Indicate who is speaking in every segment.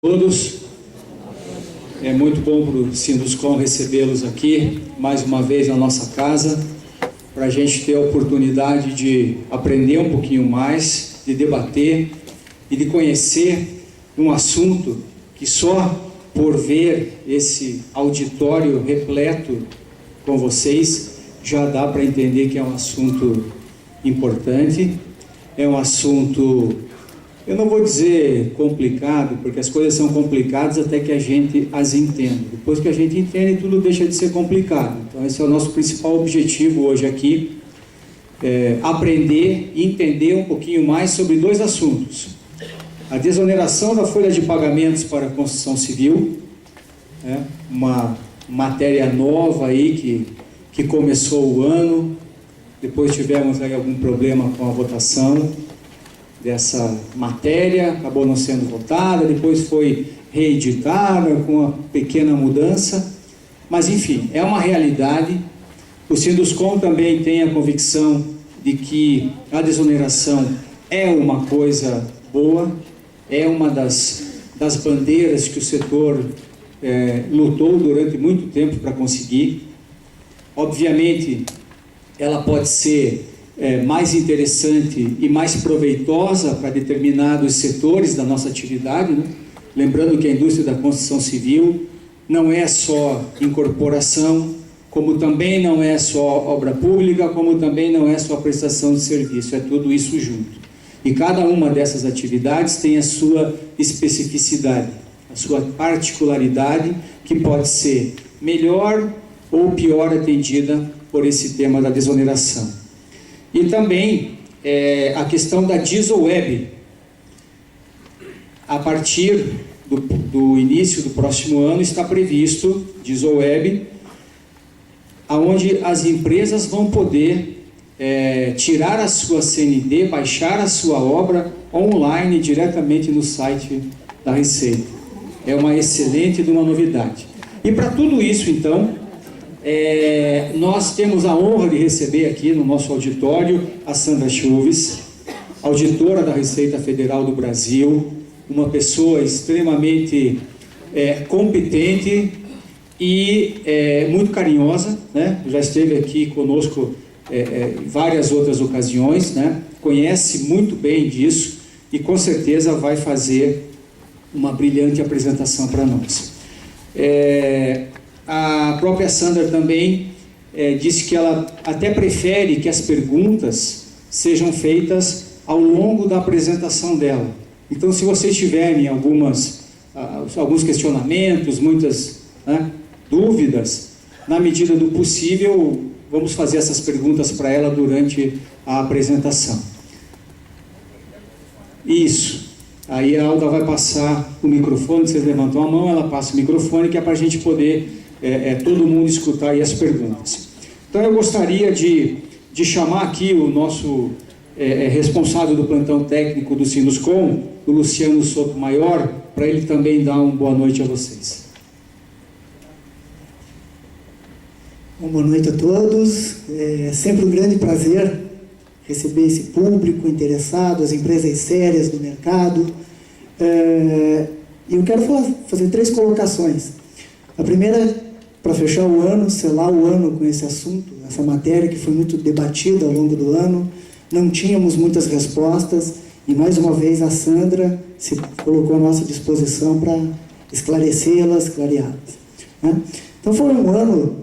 Speaker 1: Todos, é muito bom para o Sinduscom recebê-los aqui, mais uma vez na nossa casa, para a gente ter a oportunidade de aprender um pouquinho mais, de debater e de conhecer um assunto que só por ver esse auditório repleto com vocês, já dá para entender que é um assunto importante, é um assunto... Eu não vou dizer complicado, porque as coisas são complicadas até que a gente as entenda. Depois que a gente entende, tudo deixa de ser complicado. Então esse é o nosso principal objetivo hoje aqui, aprender e entender um pouquinho mais sobre dois assuntos. A desoneração da folha de pagamentos para a construção civil, uma matéria nova aí que começou o ano, depois tivemos aí algum problema com a votação dessa matéria, acabou não sendo votada, depois foi reeditada com uma pequena mudança, mas enfim, é uma realidade. O Sinduscom também tem a convicção de que a desoneração é uma coisa boa, é uma das bandeiras que o setor lutou durante muito tempo para conseguir. Obviamente, ela pode ser mais interessante e mais proveitosa para determinados setores da nossa atividade, né? Lembrando que a indústria da construção civil não é só incorporação, como também não é só obra pública, como também não é só prestação de serviço, é tudo isso junto. E cada uma dessas atividades tem a sua especificidade, a sua particularidade, que pode ser melhor ou pior atendida por esse tema da desoneração. E também a questão da DisoWeb. A partir do início do próximo ano está previsto DisoWeb, onde as empresas vão poder tirar a sua CND, baixar a sua obra online diretamente no site da Receita. É uma excelente de uma novidade. E para tudo isso, então, nós temos a honra de receber aqui no nosso auditório a Sandra Chuves, auditora da Receita Federal do Brasil, uma pessoa extremamente competente e muito carinhosa, né? Já esteve aqui conosco em várias outras ocasiões, né? Conhece muito bem disso e com certeza vai fazer uma brilhante apresentação para nós. A própria Sandra também disse que ela até prefere que as perguntas sejam feitas ao longo da apresentação dela. Então, se vocês tiverem alguns questionamentos, muitas dúvidas, na medida do possível, vamos fazer essas perguntas para ela durante a apresentação. Isso. Aí a Alda vai passar o microfone, vocês levantam a mão, ela passa o microfone, que é para a gente poder... todo mundo escutar aí as perguntas. Então eu gostaria de chamar aqui o nosso responsável do plantão técnico do Sinduscom, o Luciano Sotomayor, para ele também dar uma boa noite a vocês.
Speaker 2: Boa noite a todos. É sempre um grande prazer receber esse público interessado, as empresas sérias do mercado. E eu quero fazer 3 colocações. A primeira, para fechar o ano, selar o ano com esse assunto, essa matéria que foi muito debatida ao longo do ano, não tínhamos muitas respostas e mais uma vez a Sandra se colocou à nossa disposição para esclarecê-las, clareá-las, né? Então foi um ano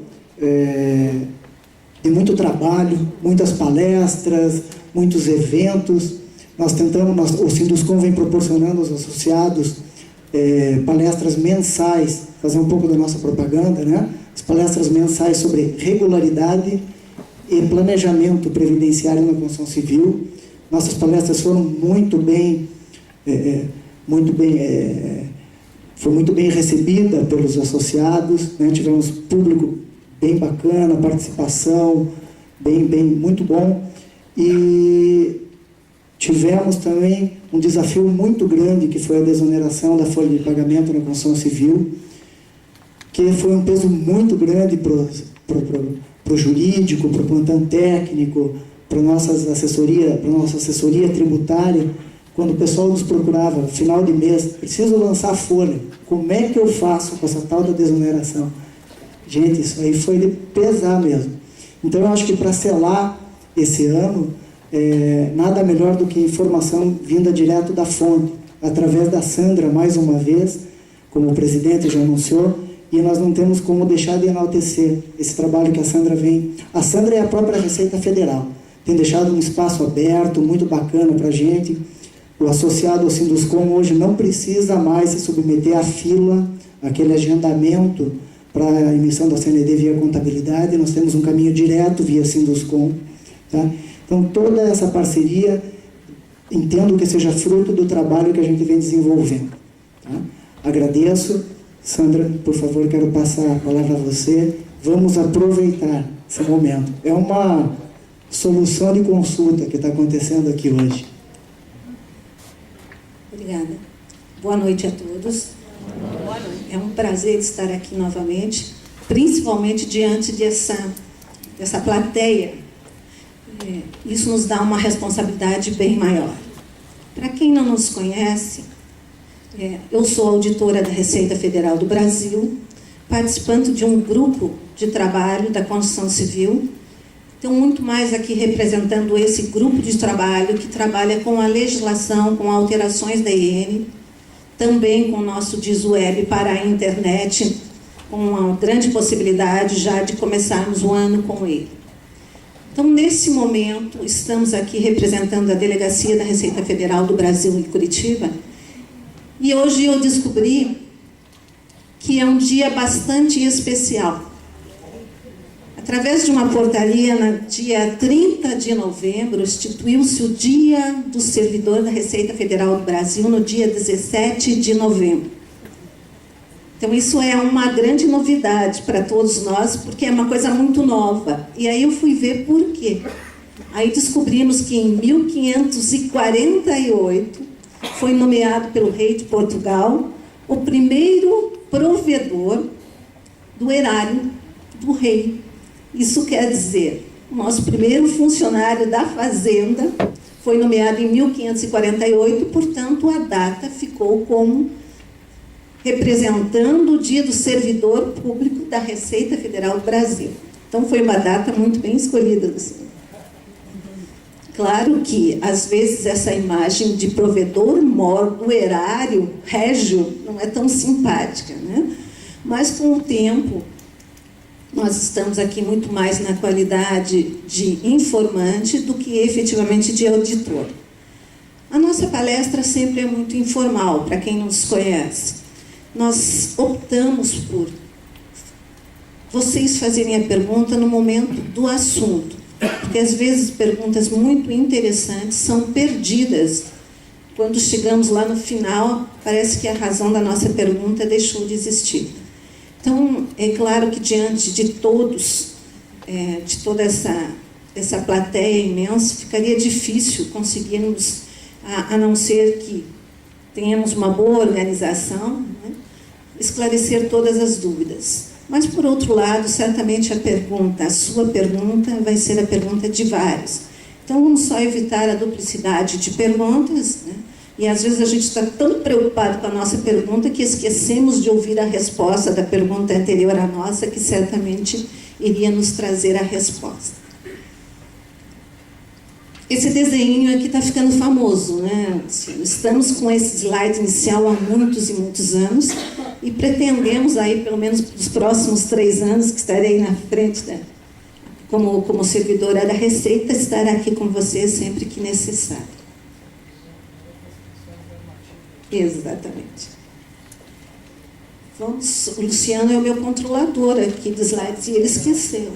Speaker 2: de muito trabalho, muitas palestras, muitos eventos. Nós tentamos, o Sinduscom vem proporcionando aos associados palestras mensais, fazer um pouco da nossa propaganda, né? As palestras mensais sobre regularidade e planejamento previdenciário na construção civil. Nossas palestras foram foi muito bem recebida pelos associados, né? Tivemos público bem bacana, participação muito bom, e tivemos também um desafio muito grande, que foi a desoneração da folha de pagamento na construção civil, que foi um peso muito grande para o jurídico, para o plantão técnico, para a nossa assessoria tributária, quando o pessoal nos procurava, no final de mês, preciso lançar folha, como é que eu faço com essa tal da desoneração? Gente, isso aí foi de pesar mesmo. Então, eu acho que para selar esse ano, nada melhor do que informação vinda direto da fonte, através da Sandra, mais uma vez, como o presidente já anunciou, e nós não temos como deixar de enaltecer esse trabalho que a Sandra vem. A Sandra é a própria Receita Federal, tem deixado um espaço aberto, muito bacana para a gente. O associado ao Sinduscom hoje não precisa mais se submeter à fila, aquele agendamento para a emissão da CND via contabilidade. Nós temos um caminho direto via Sinduscom. Tá? Então, toda essa parceria, entendo que seja fruto do trabalho que a gente vem desenvolvendo. Tá? Agradeço. Sandra, por favor, quero passar a palavra a você. Vamos aproveitar esse momento. É uma solução de consulta que está acontecendo aqui hoje.
Speaker 3: Obrigada. Boa noite a todos. Boa noite. É um prazer estar aqui novamente, principalmente diante dessa plateia. Isso nos dá uma responsabilidade bem maior. Para quem não nos conhece, eu sou auditora da Receita Federal do Brasil, participante de um grupo de trabalho da Construção Civil. Então, muito mais aqui representando esse grupo de trabalho que trabalha com a legislação, com alterações da IN, também com o nosso DISWeb para a internet, com uma grande possibilidade já de começarmos o ano com ele. Então, nesse momento, estamos aqui representando a Delegacia da Receita Federal do Brasil em Curitiba, e hoje eu descobri que é um dia bastante especial. Através de uma portaria, no dia 30 de novembro, instituiu-se o Dia do Servidor da Receita Federal do Brasil, no dia 17 de novembro. Então, isso é uma grande novidade para todos nós, porque é uma coisa muito nova. E aí eu fui ver por quê. Aí descobrimos que em 1548 foi nomeado pelo rei de Portugal o primeiro provedor do erário do rei. Isso quer dizer, o nosso primeiro funcionário da fazenda foi nomeado em 1548, portanto, a data ficou como representando o Dia do Servidor Público da Receita Federal do Brasil. Então, foi uma data muito bem escolhida do senhor. Claro que, às vezes, essa imagem de provedor mor do erário régio não é tão simpática, né? Mas, com o tempo, nós estamos aqui muito mais na qualidade de informante do que efetivamente de auditor. A nossa palestra sempre é muito informal, para quem não nos conhece. Nós optamos por vocês fazerem a pergunta no momento do assunto, porque às vezes perguntas muito interessantes são perdidas. Quando chegamos lá no final, parece que a razão da nossa pergunta deixou de existir. Então, é claro que diante de todos, de toda essa plateia imensa, ficaria difícil conseguirmos, a não ser que tenhamos uma boa organização, né, esclarecer todas as dúvidas. Mas, por outro lado, certamente a sua pergunta vai ser a pergunta de vários. Então, vamos só evitar a duplicidade de perguntas, né? E, às vezes, a gente está tão preocupado com a nossa pergunta que esquecemos de ouvir a resposta da pergunta anterior à nossa, que certamente iria nos trazer a resposta. Esse desenho aqui está ficando famoso, né? Estamos com esse slide inicial há muitos e muitos anos e pretendemos aí, pelo menos nos próximos 3 anos, que estarei na frente, como servidora da Receita, estar aqui com vocês sempre que necessário. Exatamente. O Luciano é o meu controlador aqui de slides e ele esqueceu.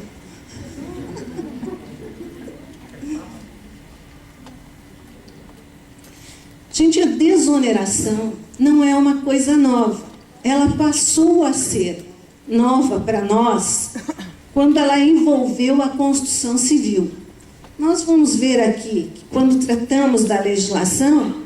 Speaker 3: Gente, a desoneração não é uma coisa nova. Ela passou a ser nova para nós quando ela envolveu a construção civil. Nós vamos ver aqui que quando tratamos da legislação,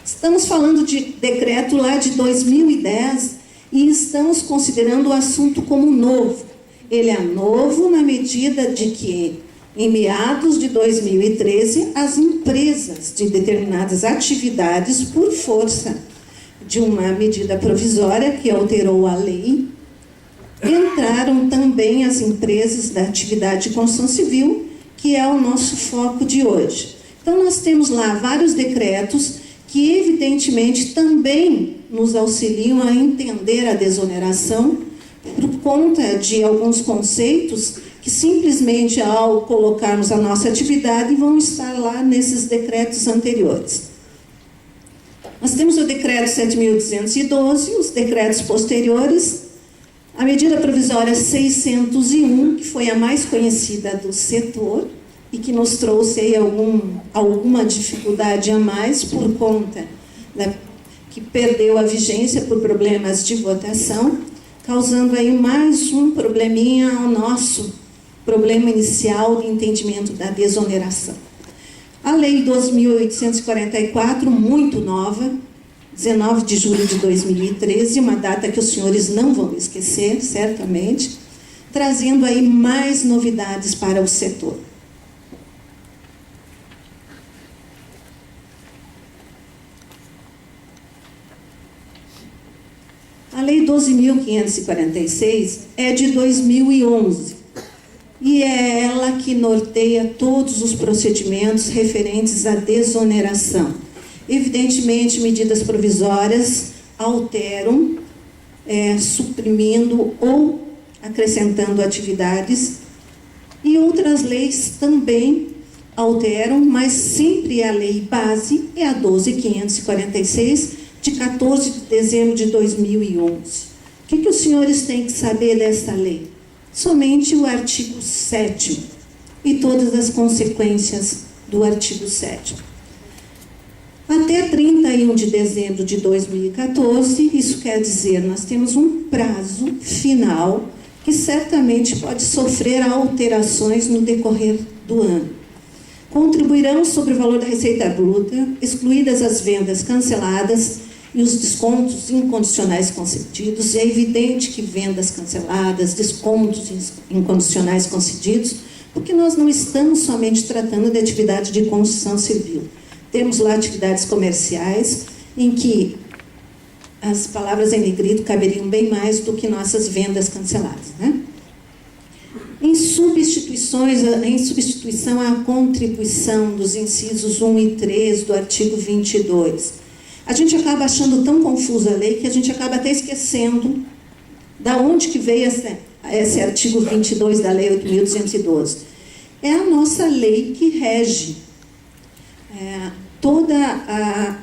Speaker 3: estamos falando de decreto lá de 2010 e estamos considerando o assunto como novo. Ele é novo na medida de que em meados de 2013, as empresas de determinadas atividades, por força de uma medida provisória que alterou a lei, entraram também as empresas da atividade de construção civil, que é o nosso foco de hoje. Então, nós temos lá vários decretos que, evidentemente, também nos auxiliam a entender a desoneração por conta de alguns conceitos que, simplesmente, ao colocarmos a nossa atividade, vão estar lá nesses decretos anteriores. Nós temos o decreto 7.212, os decretos posteriores, a medida provisória 601, que foi a mais conhecida do setor e que nos trouxe aí alguma dificuldade a mais por conta que perdeu a vigência por problemas de votação, causando aí mais um probleminha ao nosso problema inicial de entendimento da desoneração. A Lei 2.844, muito nova, 19 de julho de 2013, uma data que os senhores não vão esquecer, certamente, trazendo aí mais novidades para o setor. A Lei 12.546 é de 2011 e é ela que norteia todos os procedimentos referentes à desoneração. Evidentemente, medidas provisórias alteram, suprimindo ou acrescentando atividades, e outras leis também alteram, mas sempre a lei base é a 12.546, de 14 de dezembro de 2011. O que os senhores têm que saber dessa lei? Somente o artigo 7º e todas as consequências do artigo 7º. Até 31 de dezembro de 2014, isso quer dizer, nós temos um prazo final que certamente pode sofrer alterações no decorrer do ano. Contribuirão sobre o valor da receita bruta, excluídas as vendas canceladas e os descontos incondicionais concedidos. É evidente que vendas canceladas, descontos incondicionais concedidos, porque nós não estamos somente tratando de atividade de construção civil. Temos lá atividades comerciais em que as palavras em negrito caberiam bem mais do que nossas vendas canceladas, né? Em substituição à contribuição dos incisos 1 e 3 do artigo 22. A gente acaba achando tão confusa a lei que a gente acaba até esquecendo da onde que veio esse artigo 22 da Lei 8.212. É a nossa lei que rege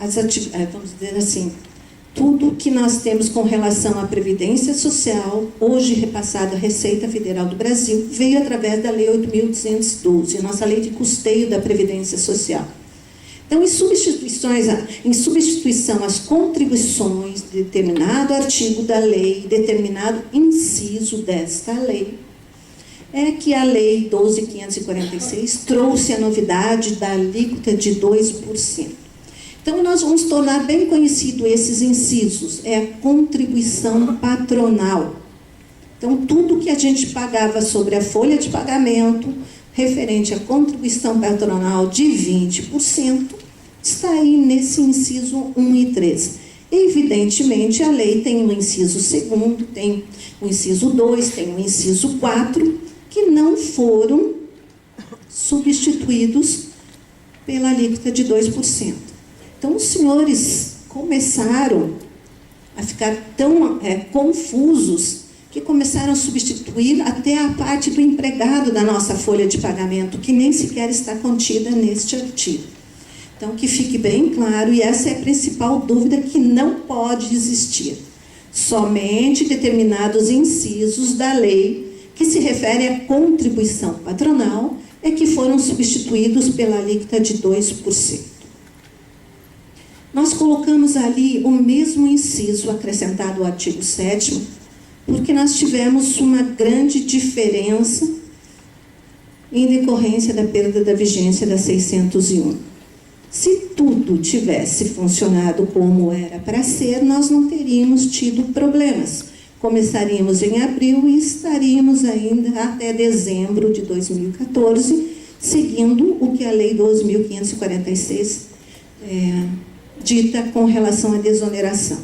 Speaker 3: as atividades, vamos dizer assim, tudo que nós temos com relação à Previdência Social, hoje repassado à Receita Federal do Brasil, veio através da Lei 8.212, a nossa lei de custeio da Previdência Social. Então, em substituição às contribuições de determinado artigo da lei, determinado inciso desta lei, é que a Lei 12.546 trouxe a novidade da alíquota de 2%. Então, nós vamos tornar bem conhecido esses incisos, é a contribuição patronal. Então, tudo que a gente pagava sobre a folha de pagamento, referente à contribuição patronal de 20%, está aí nesse inciso 1 e 3. Evidentemente, a lei tem o inciso 2º, tem o inciso 2, tem o inciso 4, que não foram substituídos pela alíquota de 2%. Então, os senhores começaram a ficar tão confusos que começaram a substituir até a parte do empregado da nossa folha de pagamento, que nem sequer está contida neste artigo. Então, que fique bem claro, e essa é a principal dúvida que não pode existir. Somente determinados incisos da lei que se refere à contribuição patronal é que foram substituídos pela alíquota de 2%. Nós colocamos ali o mesmo inciso acrescentado ao artigo 7º, porque nós tivemos uma grande diferença em decorrência da perda da vigência da 601. Se tudo tivesse funcionado como era para ser, nós não teríamos tido problemas. Começaríamos em abril e estaríamos ainda até dezembro de 2014 seguindo o que a Lei 12.546 dita com relação à desoneração.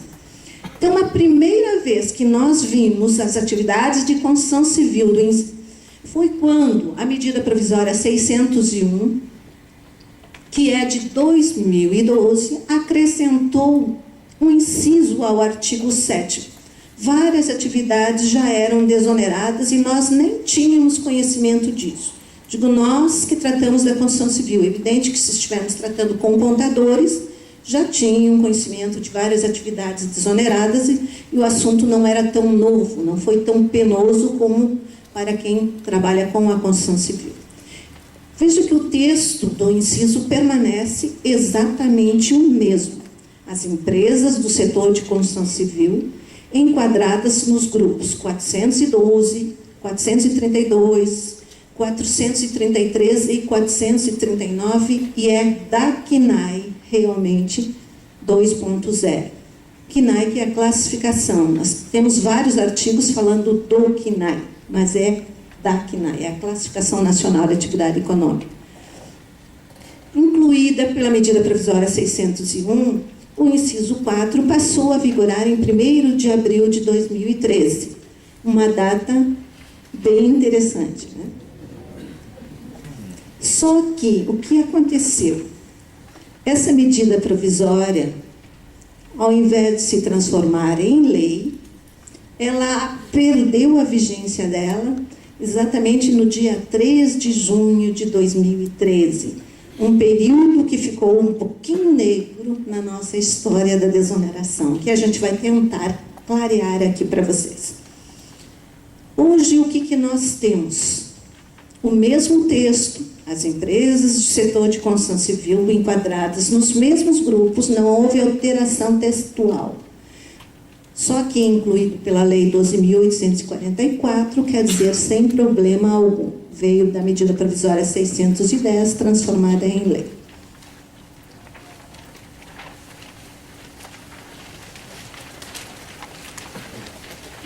Speaker 3: Então, a primeira vez que nós vimos as atividades de construção civil foi quando a medida provisória 601, que é de 2012, acrescentou um inciso ao artigo 7º. Várias atividades já eram desoneradas e nós nem tínhamos conhecimento disso. Digo nós que tratamos da construção civil. Evidente que se estivermos tratando com contadores, já tinham conhecimento de várias atividades desoneradas e o assunto não era tão novo, não foi tão penoso como para quem trabalha com a construção civil. Veja que o texto do inciso permanece exatamente o mesmo. As empresas do setor de construção civil enquadradas nos grupos 412, 432, 433 e 439, e é da CNAE, realmente, 2.0. CNAE, que é a classificação. Nós temos vários artigos falando do CNAE, mas é da CNAE, é a Classificação Nacional de Atividade Econômica. Incluída pela medida provisória 601, o inciso 4 passou a vigorar em 1º de abril de 2013, uma data bem interessante, né? Só que, o que aconteceu? Essa medida provisória, ao invés de se transformar em lei, ela perdeu a vigência dela exatamente no dia 3 de junho de 2013, um período que ficou um pouquinho negro na nossa história da desoneração, que a gente vai tentar clarear aqui para vocês. Hoje, o que nós temos? O mesmo texto, as empresas do setor de construção civil enquadradas nos mesmos grupos, não houve alteração textual. Só que incluído pela Lei 12.844, quer dizer, sem problema algum. Veio da medida provisória 610, transformada em lei.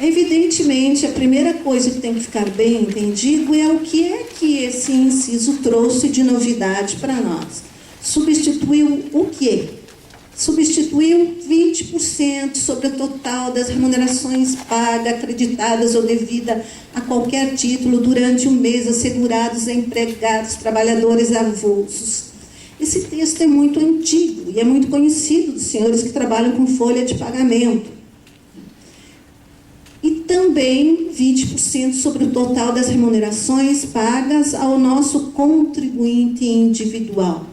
Speaker 3: Evidentemente, a primeira coisa que tem que ficar bem entendido é o que é que esse inciso trouxe de novidade para nós. Substituiu o quê? Substituiu 20% sobre o total das remunerações pagas, acreditadas ou devidas a qualquer título durante um mês, assegurados a empregados, trabalhadores avulsos. Esse texto é muito antigo e é muito conhecido dos senhores que trabalham com folha de pagamento. E também 20% sobre o total das remunerações pagas ao nosso contribuinte individual.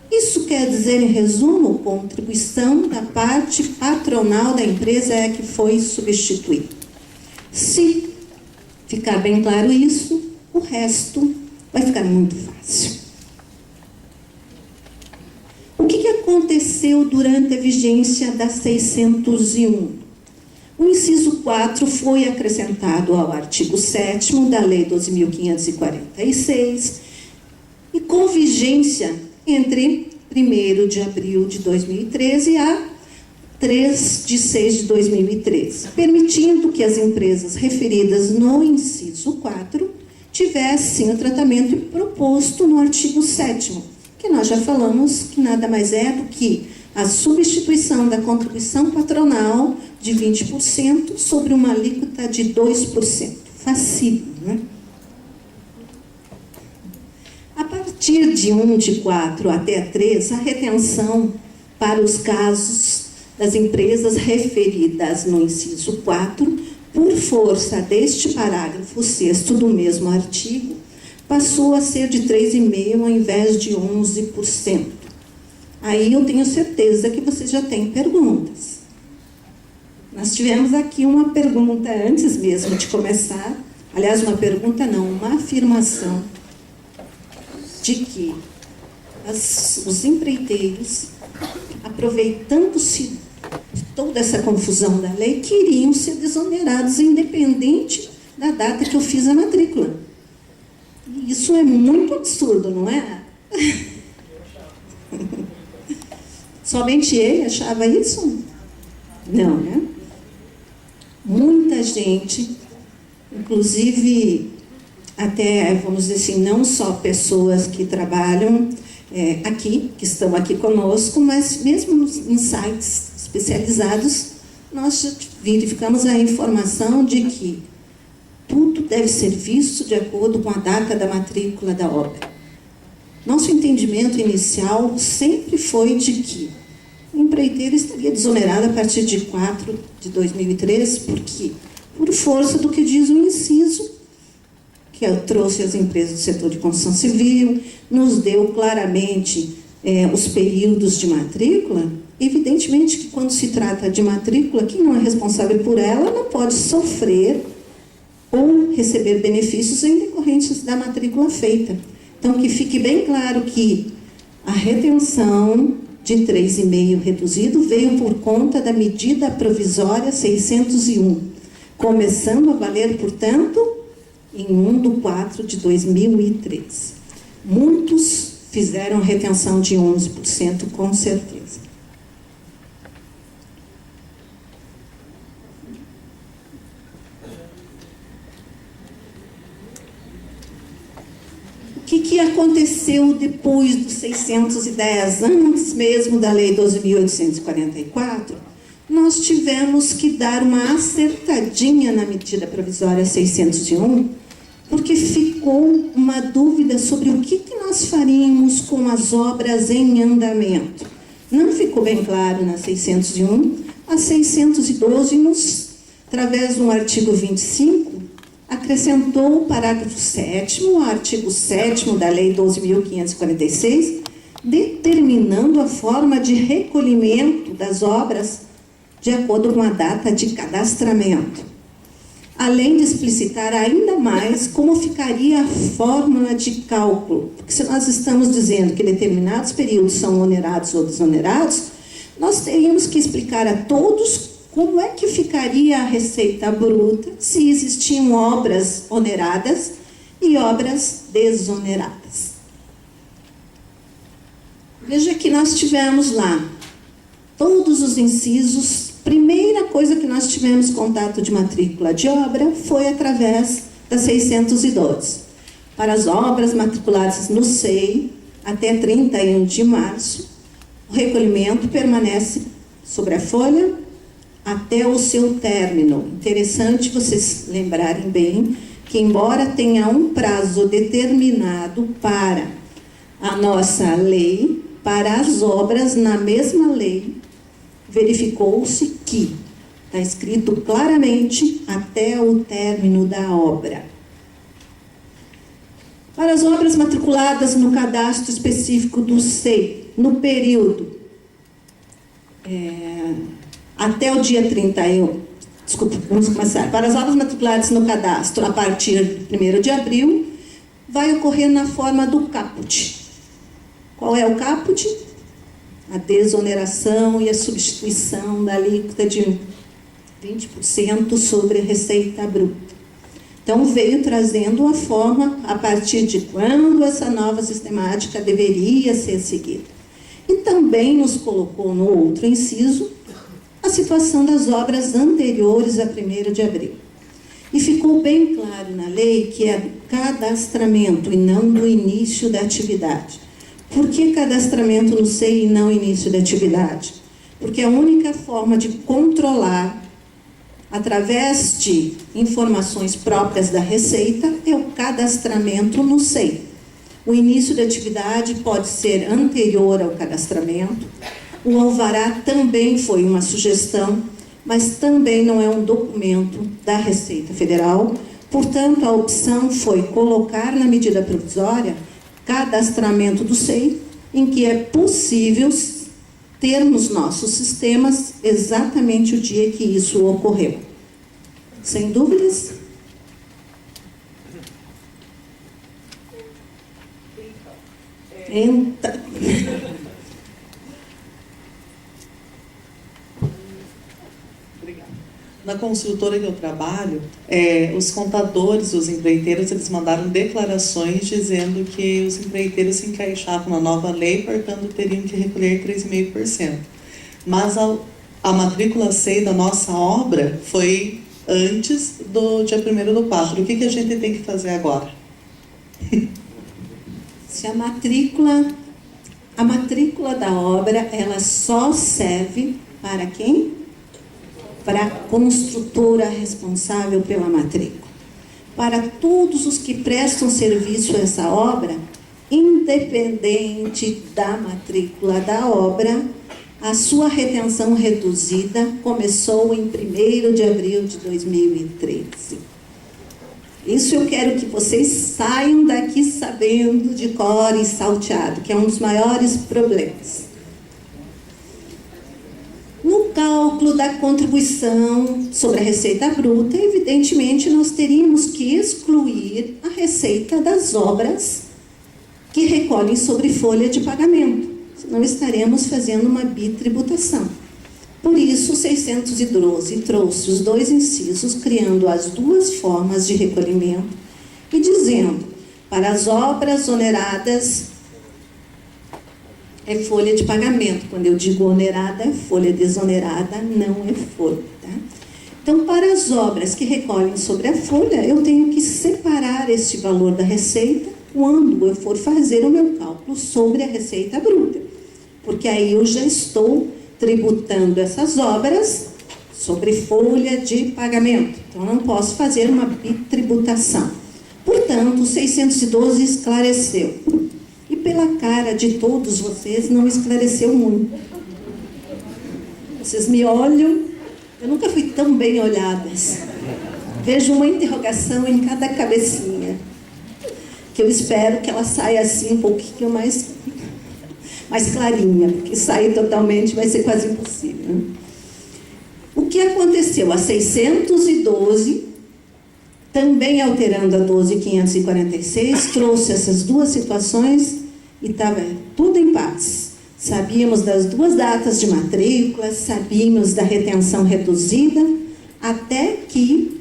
Speaker 3: Isso quer dizer, em resumo, contribuição da parte patronal da empresa é que foi substituída. Se ficar bem claro isso, o resto vai ficar muito fácil. O que aconteceu durante a vigência da 601? O inciso 4 foi acrescentado ao artigo 7º da Lei 12.546 e com vigência entre 1º de abril de 2013 a 3 de 6 de 2013, permitindo que as empresas referidas no inciso 4 tivessem o tratamento proposto no artigo 7º, que nós já falamos que nada mais é do que a substituição da contribuição patronal de 20% sobre uma alíquota de 2%. Facílimo, né? A partir de 1 de 4 até 3, a retenção para os casos das empresas referidas no inciso 4, por força deste parágrafo 6º do mesmo artigo, passou a ser de 3,5% ao invés de 11%. Aí eu tenho certeza que você já tem perguntas. Nós tivemos aqui uma pergunta antes mesmo de começar, aliás, uma pergunta não, uma afirmação de que os empreiteiros, aproveitando-se de toda essa confusão da lei, queriam ser desonerados, independente da data que eu fiz a matrícula. E isso é muito absurdo, não é? Somente ele achava isso? Não, né? Muita gente, inclusive até, vamos dizer assim, não só pessoas que trabalham aqui, que estão aqui conosco, mas mesmo em sites especializados, nós verificamos a informação de que tudo deve ser visto de acordo com a data da matrícula da obra. Nosso entendimento inicial sempre foi de que o empreiteiro estaria desonerado a partir de 4 de 2013, porque, por força do que diz o inciso, que eu trouxe as empresas do setor de construção civil, nos deu claramente os períodos de matrícula. Evidentemente que quando se trata de matrícula, quem não é responsável por ela não pode sofrer ou receber benefícios em decorrentes da matrícula feita. Então, que fique bem claro que a retenção de 3,5 reduzido veio por conta da medida provisória 601, começando a valer, portanto, em 1/4/2013. Muitos fizeram retenção de 11%, com certeza. O que aconteceu depois dos 610, antes mesmo da Lei 12.844? Nós tivemos que dar uma acertadinha na medida provisória 601, porque ficou uma dúvida sobre o que nós faríamos com as obras em andamento. Não ficou bem claro na 601, a 612, através do artigo 25, acrescentou o parágrafo 7º, o artigo 7º da Lei 12.546, determinando a forma de recolhimento das obras de acordo com a data de cadastramento, além de explicitar ainda mais como ficaria a fórmula de cálculo, porque se nós estamos dizendo que determinados períodos são onerados ou desonerados, nós teríamos que explicar a todos como é que ficaria a receita bruta se existiam obras oneradas e obras desoneradas. Veja que nós tivemos lá todos os incisos. Primeira coisa que nós tivemos contato de matrícula de obra foi através da 612. Para as obras matriculadas no SEI, até 31 de março, o recolhimento permanece sobre a folha até o seu término. Interessante vocês lembrarem bem que, embora tenha um prazo determinado para a nossa lei, para as obras na mesma lei, verificou-se que está escrito claramente até o término da obra. Para as obras matriculadas no cadastro específico do SEI, no período até o dia 31, desculpa, vamos começar. Para as obras matriculadas no cadastro a partir de 1º de abril, vai ocorrer na forma do caput. Qual é o caput? A desoneração e a substituição da alíquota de 20% sobre a receita bruta. Então, veio trazendo a forma a partir de quando essa nova sistemática deveria ser seguida. E também nos colocou no outro inciso a situação das obras anteriores a 1º de abril. E ficou bem claro na lei que é do cadastramento e não do início da atividade. Por que cadastramento no SEI e não início da atividade? Porque a única forma de controlar, através de informações próprias da Receita, é o cadastramento no SEI. O início da atividade pode ser anterior ao cadastramento. O alvará também foi uma sugestão, mas também não é um documento da Receita Federal. Portanto, a opção foi colocar na medida provisória cadastramento do SEI, em que é possível ter nos nossos sistemas exatamente o dia que isso ocorreu. Sem dúvidas?
Speaker 4: Na construtora que eu trabalho, os contadores, os empreiteiros, eles mandaram declarações dizendo que os empreiteiros se encaixavam na nova lei, portanto, teriam que recolher 3,5%. Mas a matrícula SEI da nossa obra foi antes do dia 1º do 4. O que a gente tem que fazer agora?
Speaker 3: Se a matrícula da obra, ela só serve para quem? Para a construtora responsável pela matrícula. Para todos os que prestam serviço a essa obra, independente da matrícula da obra, a sua retenção reduzida começou em 1º de abril de 2013. Isso eu quero que vocês saiam daqui sabendo de cor e salteado, que é um dos maiores problemas. No cálculo da contribuição sobre a receita bruta, evidentemente, nós teríamos que excluir a receita das obras que recolhem sobre folha de pagamento. Senão estaremos fazendo uma bitributação. Por isso, o 612 trouxe os 2 incisos, criando as 2 formas de recolhimento e dizendo, para as obras oneradas, é folha de pagamento. Quando eu digo onerada, é folha, desonerada não é folha. Tá? Então, para as obras que recolhem sobre a folha, eu tenho que separar este valor da receita quando eu for fazer o meu cálculo sobre a receita bruta. Porque aí eu já estou tributando essas obras sobre folha de pagamento. Então, não posso fazer uma bitributação. Portanto, o 612 esclareceu. E pela cara de todos vocês, não esclareceu muito. Vocês me olham, eu nunca fui tão bem olhada. Vejo uma interrogação em cada cabecinha, que eu espero que ela saia assim um pouquinho mais clarinha, porque sair totalmente vai ser quase impossível. Né? O que aconteceu? A 612, também alterando a 12.546, trouxe essas 2 situações e estava tudo em paz. Sabíamos das 2 datas de matrícula, sabíamos da retenção reduzida, até que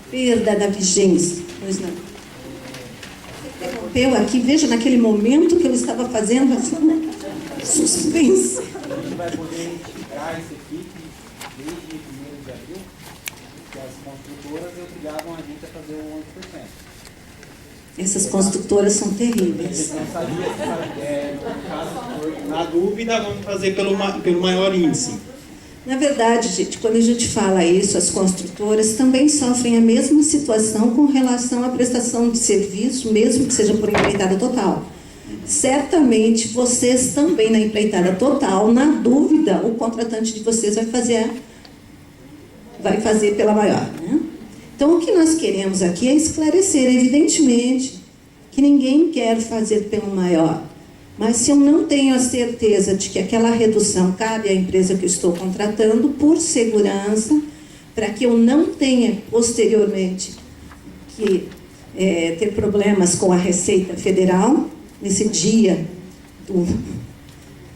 Speaker 3: perda da vigência. Pois não. Você interrompeu aqui, veja, naquele momento que eu estava fazendo assim, suspense.
Speaker 5: A gente vai poder retirar esse FIP desde 1º de abril, porque as construtoras obrigavam a gente a fazer o 11%.
Speaker 3: Essas construtoras são
Speaker 5: A
Speaker 3: terríveis.
Speaker 5: gente não sabia se caso, na dúvida, vamos fazer pelo maior índice.
Speaker 3: Na verdade, gente, quando a gente fala isso, as construtoras também sofrem a mesma situação com relação à prestação de serviço, mesmo que seja por empreitada total. Certamente, vocês também na empreitada total, na dúvida, o contratante de vocês vai fazer pela maior. Né? Então, o que nós queremos aqui é esclarecer, evidentemente, que ninguém quer fazer pelo maior. Mas se eu não tenho a certeza de que aquela redução cabe à empresa que eu estou contratando, por segurança, para que eu não tenha posteriormente que ter problemas com a Receita Federal, nesse dia do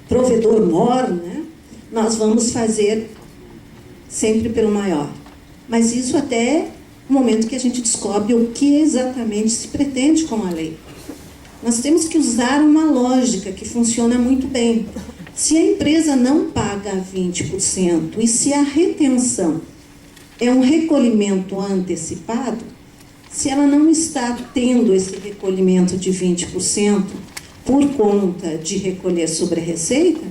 Speaker 3: provedor mor, né, nós vamos fazer sempre pelo maior. Mas isso até o momento que a gente descobre o que exatamente se pretende com a lei. Nós temos que usar uma lógica que funciona muito bem. Se a empresa não paga 20% e se a retenção é um recolhimento antecipado, se ela não está tendo esse recolhimento de 20% por conta de recolher sobre a receita,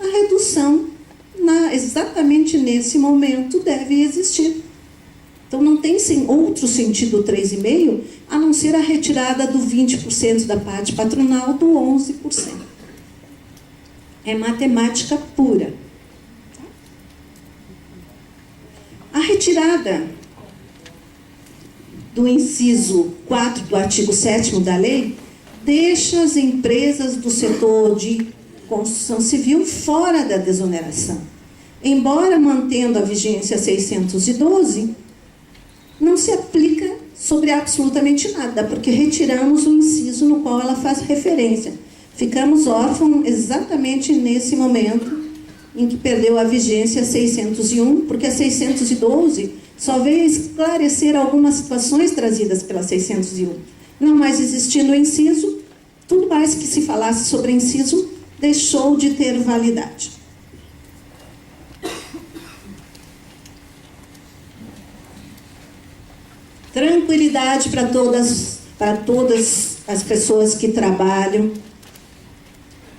Speaker 3: a redução exatamente nesse momento deve existir. Então, não tem outro sentido 3,5%, a não ser a retirada do 20% da parte patronal do 11%. É matemática pura. A retirada do inciso 4 do artigo 7º da lei deixa as empresas do setor de construção civil fora da desoneração. Embora mantendo a vigência 612, não se aplica sobre absolutamente nada, porque retiramos o inciso no qual ela faz referência. Ficamos órfãos exatamente nesse momento em que perdeu a vigência 601, porque a 612 só veio esclarecer algumas situações trazidas pela 601. Não mais existindo o inciso, tudo mais que se falasse sobre inciso deixou de ter validade. Tranquilidade para todas as pessoas que trabalham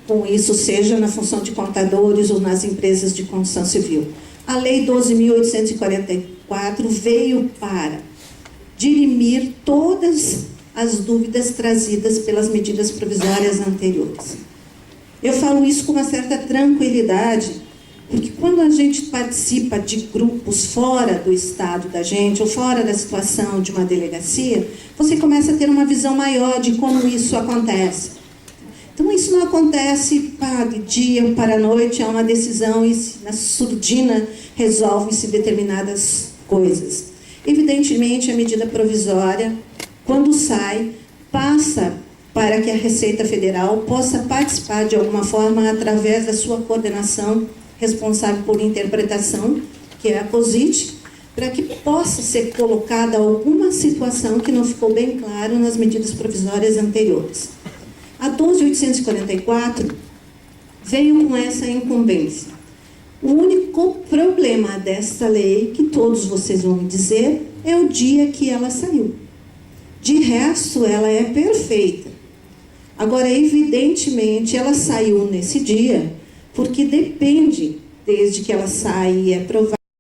Speaker 3: com isso, seja na função de contadores ou nas empresas de construção civil. A Lei 12.844 veio para dirimir todas as dúvidas trazidas pelas medidas provisórias anteriores. Eu falo isso com uma certa tranquilidade, porque quando a gente participa de grupos fora do estado da gente, ou fora da situação de uma delegacia, você começa a ter uma visão maior de como isso acontece. Então, isso não acontece para de dia ou para a noite, é uma decisão e na surdina resolvem-se determinadas coisas. Evidentemente, a medida provisória, quando sai, passa para que a Receita Federal possa participar de alguma forma através da sua coordenação responsável por interpretação, que é a COSIT, para que possa ser colocada alguma situação que não ficou bem claro nas medidas provisórias anteriores. A 12.844 veio com essa incumbência. O único problema dessa lei, que todos vocês vão me dizer, é o dia que ela saiu. De resto, ela é perfeita. Agora, evidentemente, ela saiu nesse dia, porque depende, desde que ela saia e é aprovada,